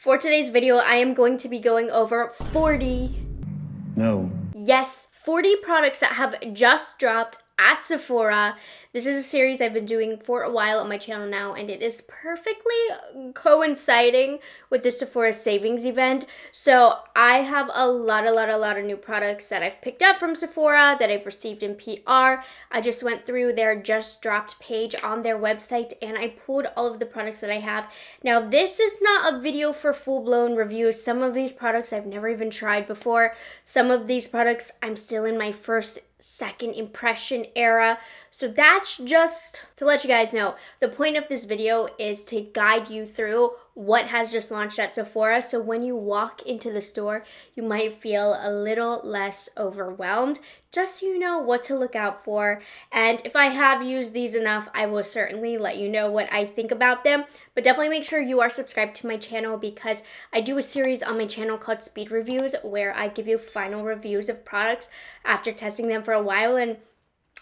For today's video, I am going to be going over 40, No. yes, 40 products that have just dropped at Sephora. This is a series I've been doing for a while on my channel now, and it is perfectly coinciding with the Sephora savings event. So I have a lot of new products that I've picked up from Sephora that I've received in PR. I just went through their just dropped page on their website and I pulled all of the products that I have. Now, this is not a video for full-blown reviews. Some of these products I've never even tried before. Some of these products I'm still in my second impression era. So that's just to let you guys know. The point of this video is to guide you through what has just launched at Sephora. So when you walk into the store, you might feel a little less overwhelmed, just so you know what to look out for. And if I have used these enough, I will certainly let you know what I think about them. But definitely make sure you are subscribed to my channel, because I do a series on my channel called Speed Reviews where I give you final reviews of products after testing them for a while. And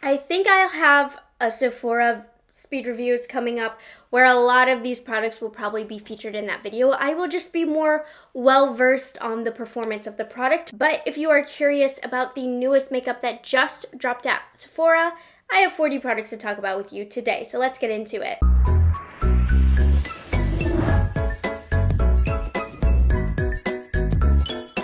I think I'll have a Sephora speed reviews coming up where a lot of these products will probably be featured in that video. I will just be more well versed on the performance of the product. But if you are curious about the newest makeup that just dropped at Sephora, I have 40 products to talk about with you today. So let's get into it.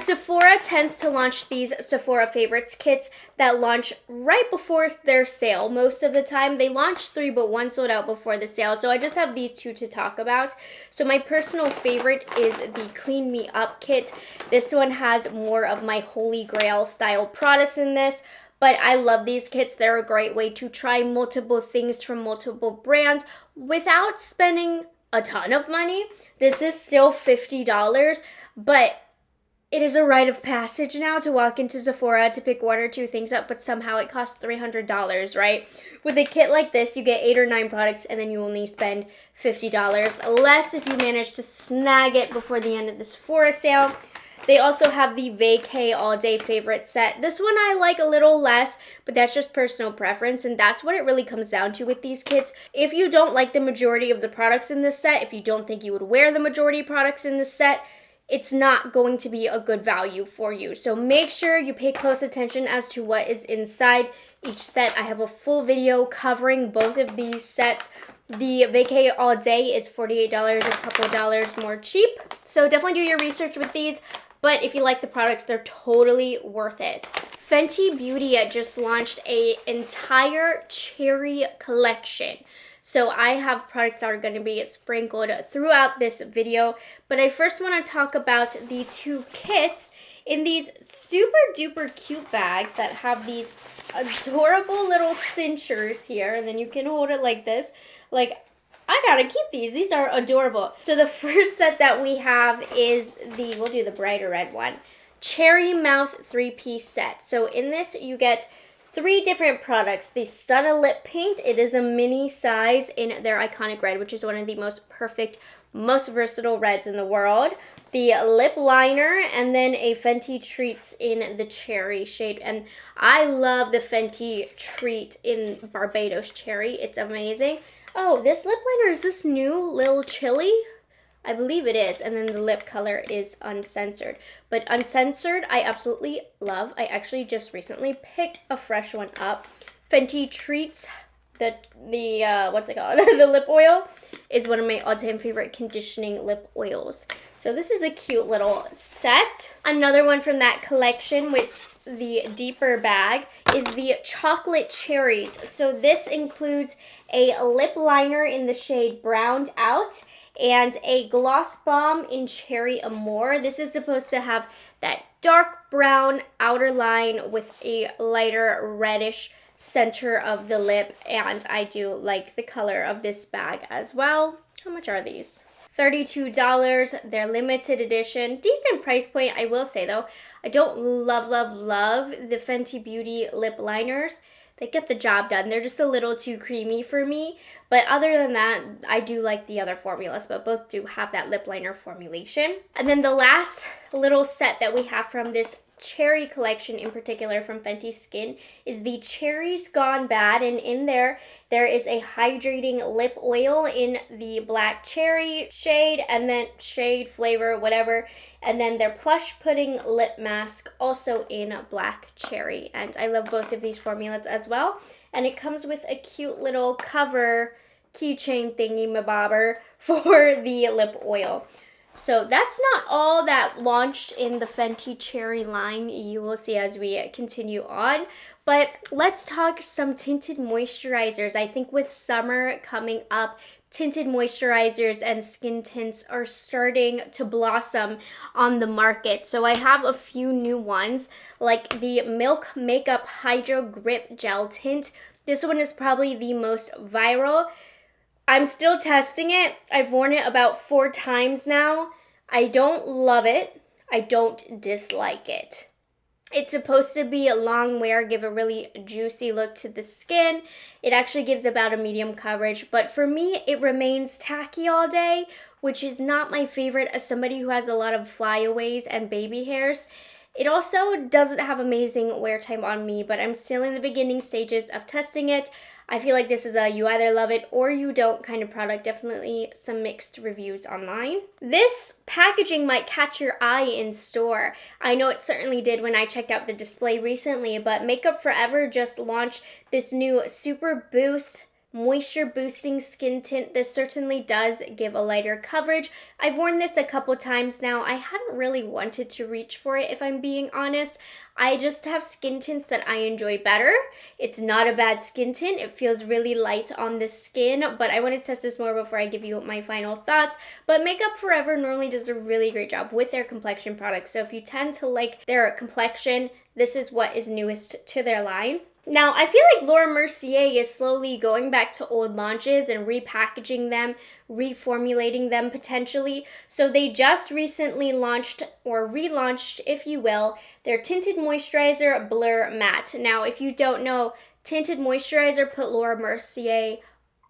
Sephora tends to launch these Sephora Favorites kits that launch right before their sale. Most of the time, they launched 3, but 1 sold out before the sale. So I just have these 2 to talk about. So my personal favorite is the Clean Me Up kit. This one has more of my Holy Grail style products in this. But I love these kits. They're a great way to try multiple things from multiple brands without spending a ton of money. This is still $50, but it is a rite of passage now to walk into Sephora to pick 1 or 2 things up, but somehow it costs $300, right? With a kit like this, you get 8 or 9 products and then you only spend $50 less if you manage to snag it before the end of the Sephora sale. They also have the Vacay All Day Favorite set. This one I like a little less, but that's just personal preference, and that's what it really comes down to with these kits. If you don't like the majority of the products in this set, if you don't think you would wear the majority of products in this set, it's not going to be a good value for you. So make sure you pay close attention as to what is inside each set. I have a full video covering both of these sets. The Vacay All Day is $48, a couple dollars more cheap. So definitely do your research with these. But if you like the products, they're totally worth it. Fenty Beauty just launched an entire cherry collection. So I have products that are going to be sprinkled throughout this video. But I first want to talk about the 2 kits in these super duper cute bags that have these adorable little cinchers here. And then you can hold it like this. Like, I gotta keep these. These are adorable. So the first set that we have is we'll do the brighter red one, Cherry Mouth 3-piece set. So in this you get 3 different products. The Stunna Lip Paint, it is a mini size in their iconic red, which is one of the most perfect, most versatile reds in the world. The lip liner, and then a Fenty Treats in the cherry shade. And I love the Fenty Treat in Barbados Cherry. It's amazing. Oh, this lip liner, is this new Lil Chili? I believe it is. And then the lip color is uncensored. But uncensored, I absolutely love. I actually just recently picked a fresh one up. Fenty Treats, what's it called? The lip oil is one of my all-time favorite conditioning lip oils. So this is a cute little set. Another one from that collection with the deeper bag is the Chocolate Cherries. So this includes a lip liner in the shade Browned Out and a gloss bomb in Cherry Amour. This is supposed to have that dark brown outer line with a lighter reddish center of the lip, and I do like the color of this bag as well. How much are these? $32. They're limited edition. Decent price point, I will say though. I don't love the Fenty Beauty lip liners. They get the job done. They're just a little too creamy for me. But other than that, I do like the other formulas, but both do have that lip liner formulation. And then the last little set that we have from this cherry collection in particular from Fenty Skin is the Cherries Gone Bad, and in there is a hydrating lip oil in the black cherry shade, and then shade, flavor, whatever, and then their Plush Pudding lip mask also in black cherry. And I love both of these formulas as well, and it comes with a cute little cover keychain thingy mabobber for the lip oil. So that's not all that launched in the Fenty Cherry line. You will see as we continue on. But let's talk some tinted moisturizers. I think with summer coming up, tinted moisturizers and skin tints are starting to blossom on the market. So I have a few new ones, like the Milk Makeup Hydro Grip Gel Tint. This one is probably the most viral. I'm still testing it. I've worn it about 4 times now. I don't love it. I don't dislike it. It's supposed to be a long wear, give a really juicy look to the skin. It actually gives about a medium coverage, but for me, it remains tacky all day, which is not my favorite as somebody who has a lot of flyaways and baby hairs. It also doesn't have amazing wear time on me, but I'm still in the beginning stages of testing it. I feel like this is a you either love it or you don't kind of product. Definitely some mixed reviews online. This packaging might catch your eye in store. I know it certainly did when I checked out the display recently, but Makeup Forever just launched this new Super Boost moisture boosting skin tint. This certainly does give a lighter coverage. I've worn this a couple times now. I haven't really wanted to reach for it, if I'm being honest. I just have skin tints that I enjoy better. It's not a bad skin tint. It feels really light on the skin, but I want to test this more before I give you my final thoughts. But Makeup Forever normally does a really great job with their complexion products. So if you tend to like their complexion, this is what is newest to their line. Now, I feel like Laura Mercier is slowly going back to old launches and repackaging them, reformulating them potentially. So they just recently launched, or relaunched, if you will, their Tinted Moisturizer Blur Matte. Now, if you don't know, Tinted Moisturizer put Laura Mercier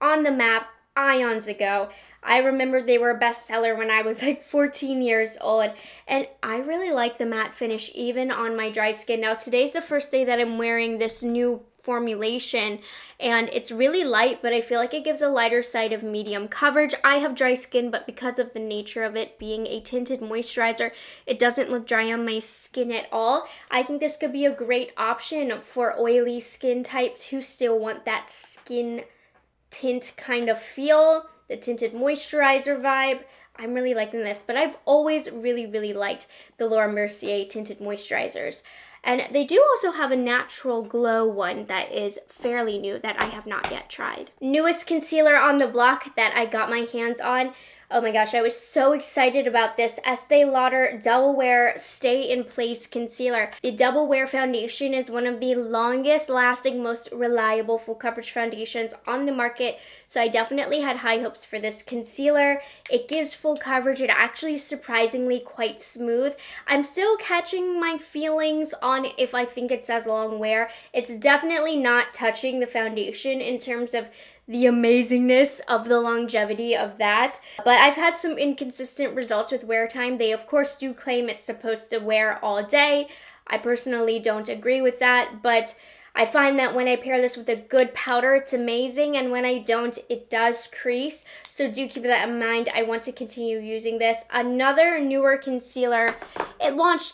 on the map eons ago. I remember they were a bestseller when I was like 14 years old, and I really like the matte finish even on my dry skin. Now today's the first day that I'm wearing this new formulation, and it's really light, but I feel like it gives a lighter side of medium coverage. I have dry skin, but because of the nature of it being a tinted moisturizer, it doesn't look dry on my skin at all. I think this could be a great option for oily skin types who still want that skin tint kind of feel, the tinted moisturizer vibe. I'm really liking this, but I've always really liked the Laura Mercier tinted moisturizers. And they do also have a natural glow one that is fairly new that I have not yet tried. Newest concealer on the block that I got my hands on. Oh my gosh, I was so excited about this Estee Lauder Double Wear Stay in Place Concealer. The Double Wear foundation is one of the longest lasting, most reliable full coverage foundations on the market. So I definitely had high hopes for this concealer. It gives full coverage. It actually is surprisingly quite smooth. I'm still catching my feelings on if I think it says long wear. It's definitely not touching the foundation in terms of the amazingness of the longevity of that. But I've had some inconsistent results with wear time. They of course do claim it's supposed to wear all day. I personally don't agree with that, but I find that when I pair this with a good powder, it's amazing, and when I don't, it does crease. So do keep that in mind. I want to continue using this. Another newer concealer, it launched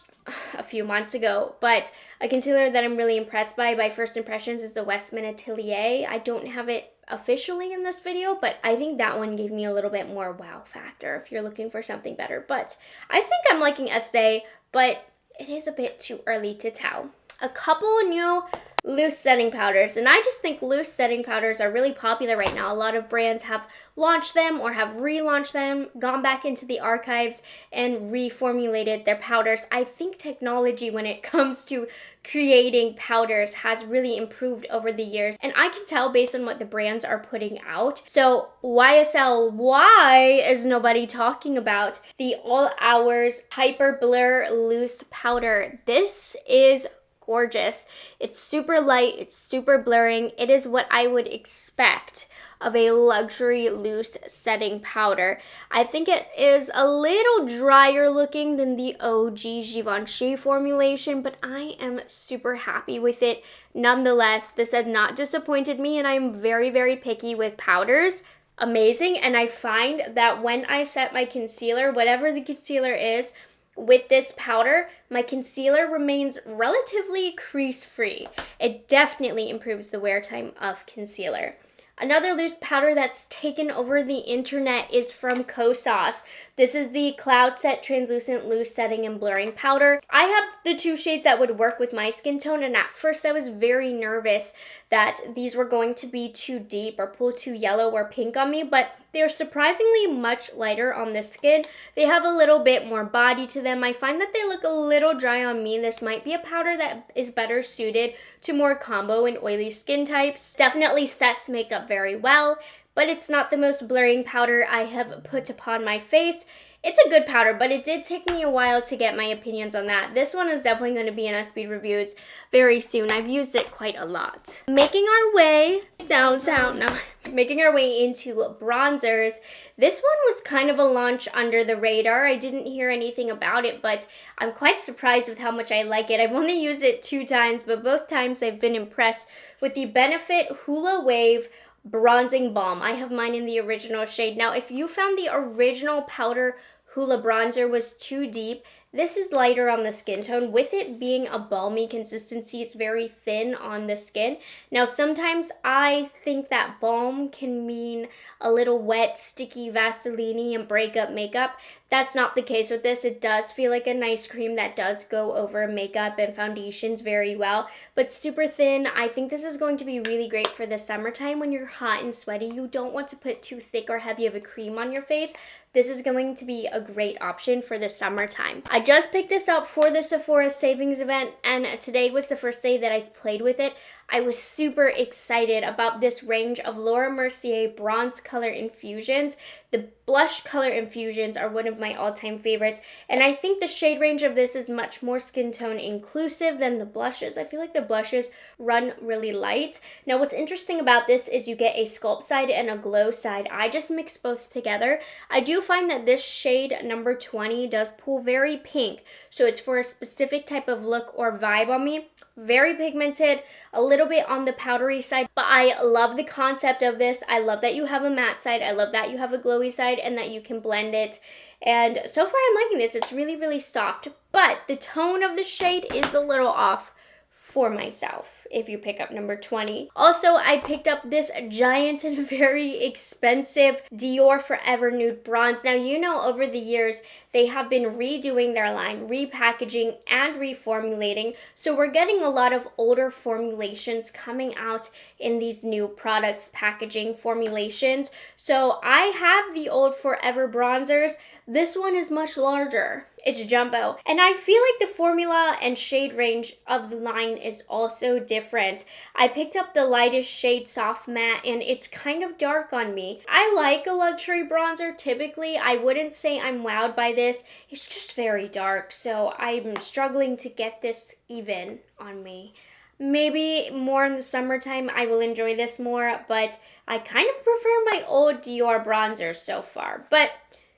a few months ago, but a concealer that I'm really impressed by first impressions is the Westman Atelier. I don't have it officially in this video, but I think that one gave me a little bit more wow factor if you're looking for something better. But I think I'm liking Estee, but it is a bit too early to tell. A couple new loose setting powders, and I just think loose setting powders are really popular right now. A lot of brands have launched them or have relaunched them, gone back into the archives and reformulated their powders. I think technology when it comes to creating powders has really improved over the years, and I can tell based on what the brands are putting out. So YSL, why is nobody talking about the All Hours Hyper Blur Loose Powder? This is gorgeous. It's super light, it's super blurring. It is what I would expect of a luxury loose setting powder. I think it is a little drier looking than the OG Givenchy formulation, but I am super happy with it. Nonetheless, this has not disappointed me, and I'm very, very picky with powders. Amazing. And I find that when I set my concealer, whatever the concealer is, with this powder, my concealer remains relatively crease-free. It definitely improves the wear time of concealer. Another loose powder that's taken over the internet is from Kosas. This is the Cloud Set Translucent Loose Setting and Blurring Powder. I have the two shades that would work with my skin tone, and at first I was very nervous that these were going to be too deep or pull too yellow or pink on me, but they're surprisingly much lighter on the skin. They have a little bit more body to them. I find that they look a little dry on me. This might be a powder that is better suited to more combo and oily skin types. Definitely sets makeup very well, but it's not the most blurring powder I have put upon my face. It's a good powder, but it did take me a while to get my opinions on that. This one is definitely going to be in our speed reviews very soon. I've used it quite a lot. Making our way downtown, making our way into bronzers. This one was kind of a launch under the radar. I didn't hear anything about it, but I'm quite surprised with how much I like it. I've only used it 2 times, but both times I've been impressed with the Benefit Hula Wave Bronzing Balm. I have mine in the original shade. Now, if you found the original powder Hula bronzer was too deep, this is lighter on the skin tone. With it being a balmy consistency, it's very thin on the skin. Now, sometimes I think that balm can mean a little wet, sticky, Vaseline-y and break up makeup. That's not the case with this. It does feel like a nice cream that does go over makeup and foundations very well, but super thin. I think this is going to be really great for the summertime when you're hot and sweaty. You don't want to put too thick or heavy of a cream on your face. This is going to be a great option for the summertime. I just picked this up for the Sephora savings event, and today was the first day that I played with it. I was super excited about this range of Laura Mercier bronze color infusions. The blush color infusions are one of my all-time favorites, and I think the shade range of this is much more skin tone inclusive than the blushes. I feel like the blushes run really light. Now, what's interesting about this is you get a sculpt side and a glow side. I just mix both together. I do find that this shade number 20 does pull very pink, so it's for a specific type of look or vibe on me. Very pigmented, a little bit on the powdery side, but I love the concept of this. I love that you have a matte side. I love that you have a glowy side and that you can blend it. And so far I'm liking this. It's really, really soft, but the tone of the shade is a little off for myself if you pick up number 20. Also, I picked up this giant and very expensive Dior Forever Nude Bronze. Now, you know, over the years, they have been redoing their line, repackaging and reformulating. So we're getting a lot of older formulations coming out in these new products, packaging formulations. So I have the old Forever bronzers. This one is much larger. It's jumbo. And I feel like the formula and shade range of the line is also different. I picked up the lightest shade Soft Matte, and it's kind of dark on me. I like a luxury bronzer typically. I wouldn't say I'm wowed by this. It's just very dark, so I'm struggling to get this even on me. Maybe more in the summertime I will enjoy this more, but I kind of prefer my old Dior bronzer so far. But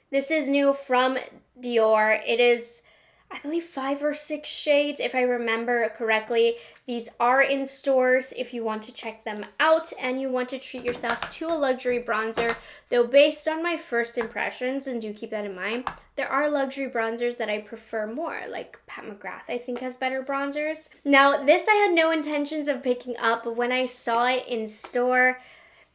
this is new from Dior. It is, I believe, 5 or 6 shades, if I remember correctly. These are in stores if you want to check them out and you want to treat yourself to a luxury bronzer. Though based on my first impressions, and do keep that in mind, there are luxury bronzers that I prefer more, like Pat McGrath I think has better bronzers. Now, this I had no intentions of picking up, but when I saw it in store,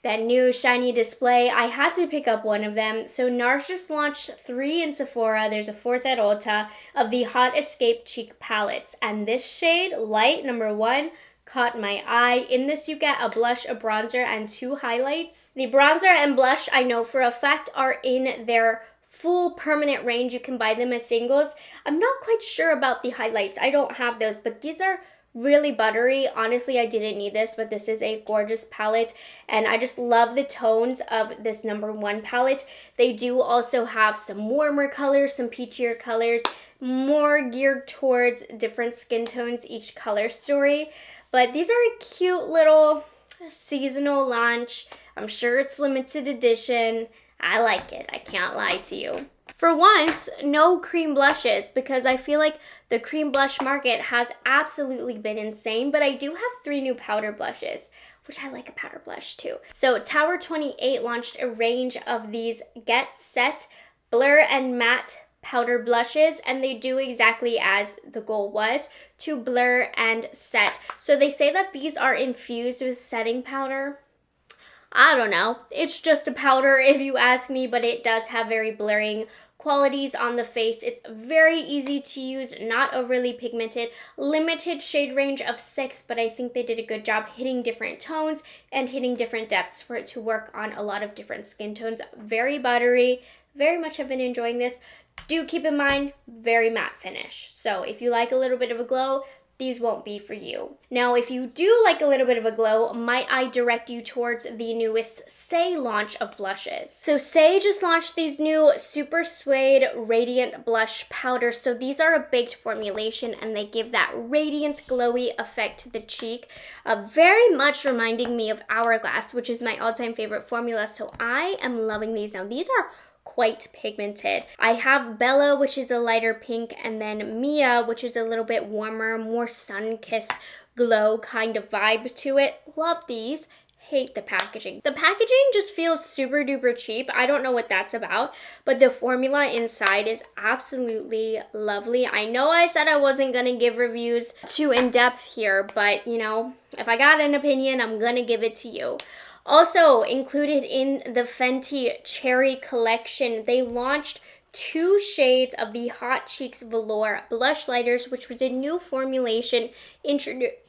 that new shiny display, I had to pick up one of them. So NARS just launched 3 in Sephora. There's a 4th at Ulta of the Hot Escape Cheek Palettes. And this shade, light number 1, caught my eye. In this you get a blush, a bronzer, and 2 highlights. The bronzer and blush, I know for a fact, are in their full permanent range. You can buy them as singles. I'm not quite sure about the highlights. I don't have those, but these are really buttery. Honestly, I didn't need this, but this is a gorgeous palette, and I just love the tones of this #1 palette. They do also have some warmer colors, some peachier colors, more geared towards different skin tones, each color story. But these are a cute little seasonal launch. I'm sure it's limited edition. I like it, I can't lie to you. For once, no cream blushes, because I feel like the cream blush market has absolutely been insane, but I do have 3 new powder blushes, which I like a powder blush too. So Tower 28 launched a range of these Get Set Blur and Matte powder blushes, and they do exactly as the goal was, to blur and set. So they say that these are infused with setting powder. I don't know, it's just a powder if you ask me, but it does have very blurring qualities on the face. It's very easy to use, not overly pigmented, limited shade range of 6, but I think they did a good job hitting different tones and hitting different depths for it to work on a lot of different skin tones. Very buttery, very much have been enjoying this. Do keep in mind, very matte finish. So if you like a little bit of a glow, these won't be for you. Now, if you do like a little bit of a glow, might I direct you towards the newest Saie launch of blushes. So Saie just launched these new Super Suede Radiant Blush Powders. So these are a baked formulation, and they give that radiant, glowy effect to the cheek, very much reminding me of Hourglass, which is my all-time favorite formula. So I am loving these now. These are quite pigmented. I have Bella, which is a lighter pink, and then Mia, which is a little bit warmer, more sun-kissed glow kind of vibe to it. Love these. Hate the packaging. The packaging just feels super duper cheap. I don't know what that's about, but the formula inside is absolutely lovely. I know I said I wasn't gonna give reviews too in-depth here, but you know, if I got an opinion, I'm gonna give it to you. Also included in the Fenty Cherry collection, they launched 2 shades of the Hot Cheeks Velour Blush Lighters, which was a new formulation introduced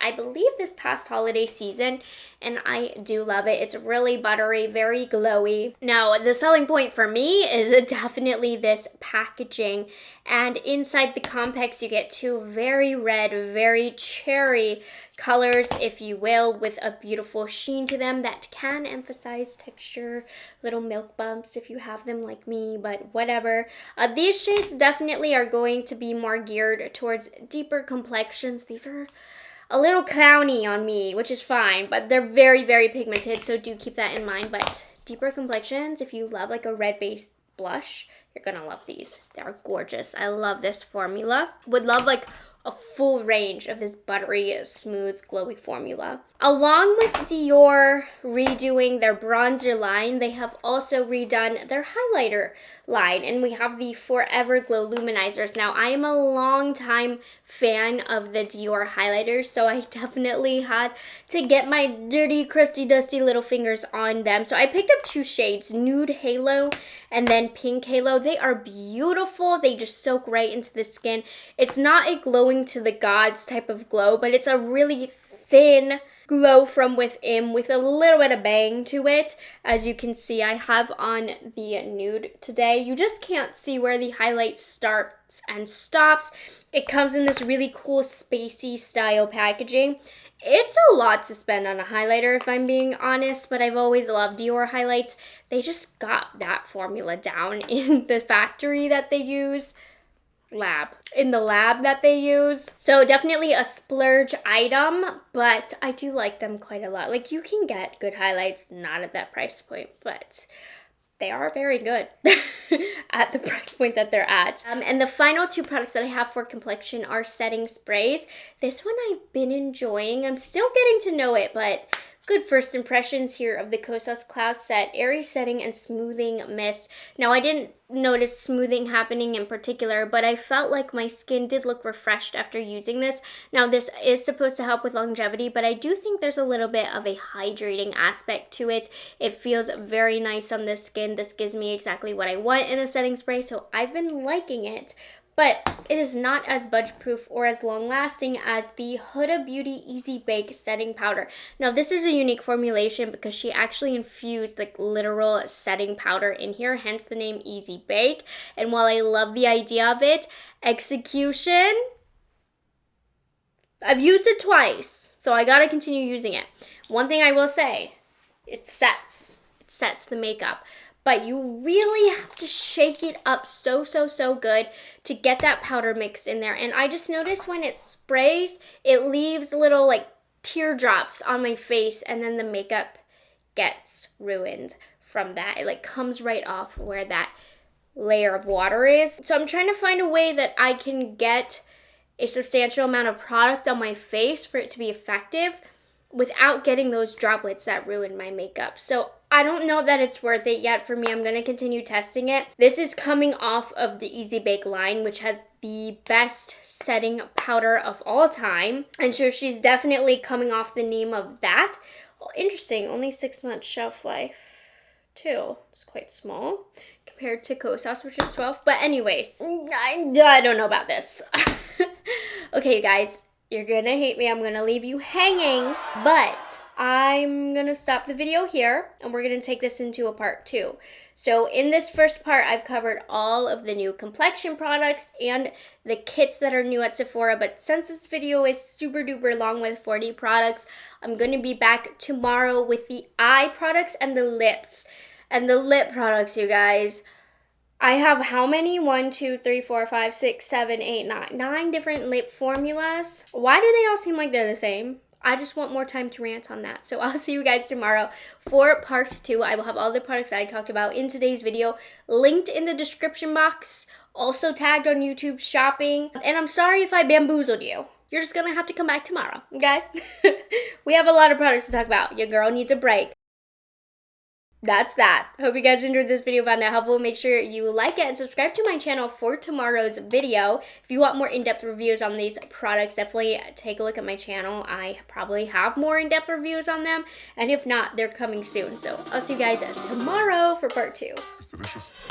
I believe this past holiday season, and I do love it. It's really buttery, very glowy. Now, the selling point for me is definitely this packaging, and inside the complex you get 2 very red, very cherry colors, if you will, with a beautiful sheen to them that can emphasize texture, little milk bumps if you have them like me, but whatever. These shades definitely are going to be more geared towards deeper complexions. These are a little clowny on me, which is fine, but they're very, very pigmented, so do keep that in mind. But deeper complexions, if you love like a red-based blush, you're gonna love these. They're gorgeous. I love this formula. Would love like a full range of this buttery, smooth, glowy formula. Along with Dior redoing their bronzer line, they have also redone their highlighter line, and we have the Forever Glow Luminizers. Now, I am a long time fan of the Dior highlighters, so I definitely had to get my dirty, crusty, dusty little fingers on them. So I picked up 2 shades, Nude Halo and then Pink Halo. They are beautiful. They just soak right into the skin. It's not a glowing to the gods type of glow, but it's a really thin glow from within with a little bit of bang to it. As you can see, I have on the nude today. You just can't see where the highlight starts and stops. It comes in this really cool spacey style packaging. It's a lot to spend on a highlighter, if I'm being honest, but I've always loved Dior highlights. They just got that formula down in the factory that they use. In the lab that they use. So definitely a splurge item, but I do like them quite a lot. Like, you can get good highlights not at that price point, but they are very good at the price point that they're at. And the final 2 products that I have for complexion are setting sprays. This one I've been enjoying. I'm still getting to know it, but good first impressions here of the Kosas Cloud Set Airy Setting and Smoothing Mist. Now, I didn't notice smoothing happening in particular, but I felt like my skin did look refreshed after using this. Now, this is supposed to help with longevity, but I do think there's a little bit of a hydrating aspect to it. It feels very nice on the skin. This gives me exactly what I want in a setting spray, so I've been liking it. but it is not as budge proof or as long lasting as the Huda Beauty Easy Bake setting powder. Now this is a unique formulation because she actually infused like literal setting powder in here, hence the name Easy Bake. And while I love the idea of it, execution, I've used it twice, so I gotta continue using it. One thing I will say, it sets the makeup, but you really have to shake it up so good to get that powder mixed in there. And I just noticed when it sprays, it leaves little like teardrops on my face, and then the makeup gets ruined from that. It like comes right off where that layer of water is. So I'm trying to find a way that I can get a substantial amount of product on my face for it to be effective without getting those droplets that ruin my makeup. So I don't know that it's worth it yet for me. I'm going to continue testing it. This is coming off of the Easy Bake line, which has the best setting powder of all time. And so she's definitely coming off the name of that. Well, interesting, only 6 months shelf life too. It's quite small compared to Kosas, which is 12. But anyways, I don't know about this. Okay, you guys, you're gonna hate me. I'm gonna leave you hanging, but I'm gonna stop the video here and we're gonna take this into a part 2. So in this first part, I've covered all of the new complexion products and the kits that are new at Sephora, but since this video is super duper long with 40 products, I'm gonna be back tomorrow with the eye products and the lips. And the lip products, you guys, I have how many? 1, 2, 3, 4, 5, 6, 7, 8, 9. 9 different lip formulas. Why do they all seem like they're the same? I just want more time to rant on that. So I'll see you guys tomorrow for part 2. I will have all the products that I talked about in today's video linked in the description box, also tagged on YouTube shopping. And I'm sorry if I bamboozled you. You're just gonna have to come back tomorrow, okay? We have a lot of products to talk about. Your girl needs a break. That's that. Hope you guys enjoyed this video, found it helpful. Make sure you like it and subscribe to my channel for tomorrow's video. If you want more in-depth reviews on these products, definitely take a look at my channel. I probably have more in-depth reviews on them, and if not, they're coming soon. So I'll see you guys tomorrow for part 2. It's delicious.